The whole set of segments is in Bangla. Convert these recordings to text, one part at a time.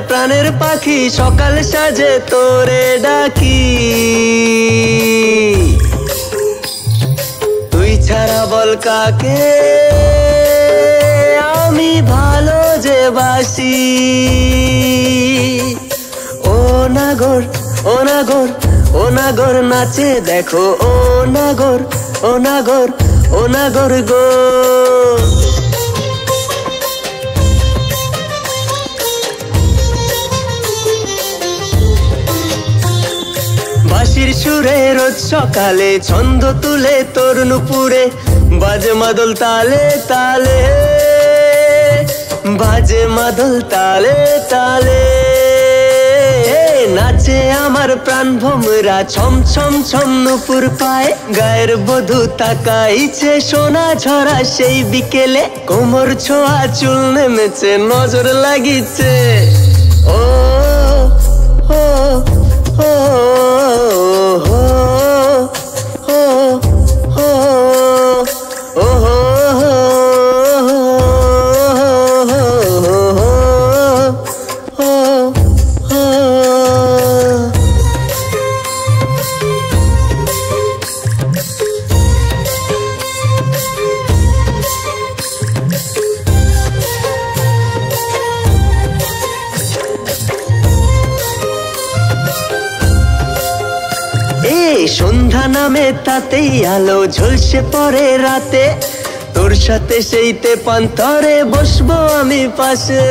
প্রাণের পাখি সকাল সাজে তোরে ডাকি, তুই ছাড়া বল কাকে আমি ভালো যে বাসি। ও নাগর ও নাগর ও নাগর নাচে দেখো, ও নাগর ও নাগর ও নাগর গো। বাঁশির সুরে রোজ সকালে ছন্দ তুলে তোর নুপুরে, বাজে মাদল তালে তালে, বাজে মাদল তালে তালে। নাচে আমার প্রাণ ভোমরা ছম ছম ছম নুপুর পায়, গায়ের বধূ তাকাইছে সোনা ঝরা সেই বিকেলে, কোমর ছোঁয়া চুল নেমেছে নজর লাগিছে। ও ও ও সন্ধ্যা নামে তাতেই আলো ঝলসে পড়ে রাতে, তোর সাথে সেইতে পান্তরে বসবো আমি পাশে।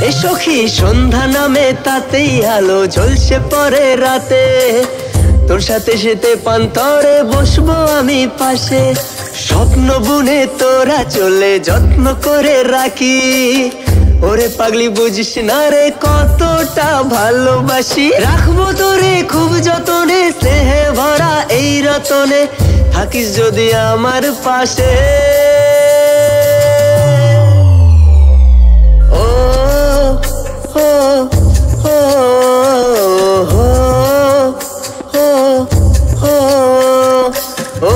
এ সখী সন্ধ্যা নামে তাতেই আলো ঝলসে পড়ে রাতে, তোর সাথে সেতে পান্তরে বসবো আমি পাশে। স্বপ্ন বুনে তোরা চলে যত্ন করে রাখি, ওরে পাগলি বুঝিস না রে কতটা ভালোবাসি। রাখবো তোরে খুব যতনে, স্নেহে ভরা এই রতনে, থাকিস যদি আমার পাশে। ও ও ও ও ও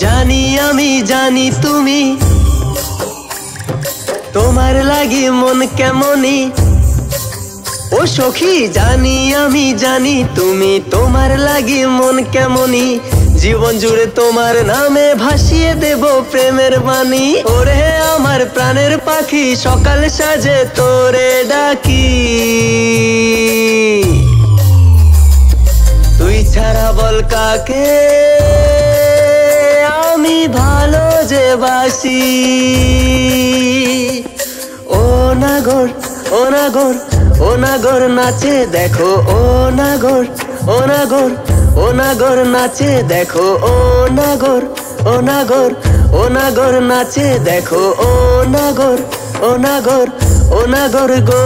জানি আমি জানি তুমি, তোমার লাগি মন কেমনি। ও সখী জানি আমি জানি তুমি, তোমার লাগি মন কেমনি। জীবন জুড়ে তোমার নামে ভাসিয়ে দেব প্রেমের বাণী। ওরে আমার প্রাণের পাখি সকাল সাজে তোরে ডাকি, তুই ছাড়া বল কাকে আমি ভালো যে বাসি। ও নাগর ও নাগর ও নাগর নাচে দেখো, ও নাগর ও নাগর ও নাগর নাচে দেখো, ও নাগর ও নাগর ও নাগর নাচে দেখো, ও নাগর ও নাগর ও নাগর গো।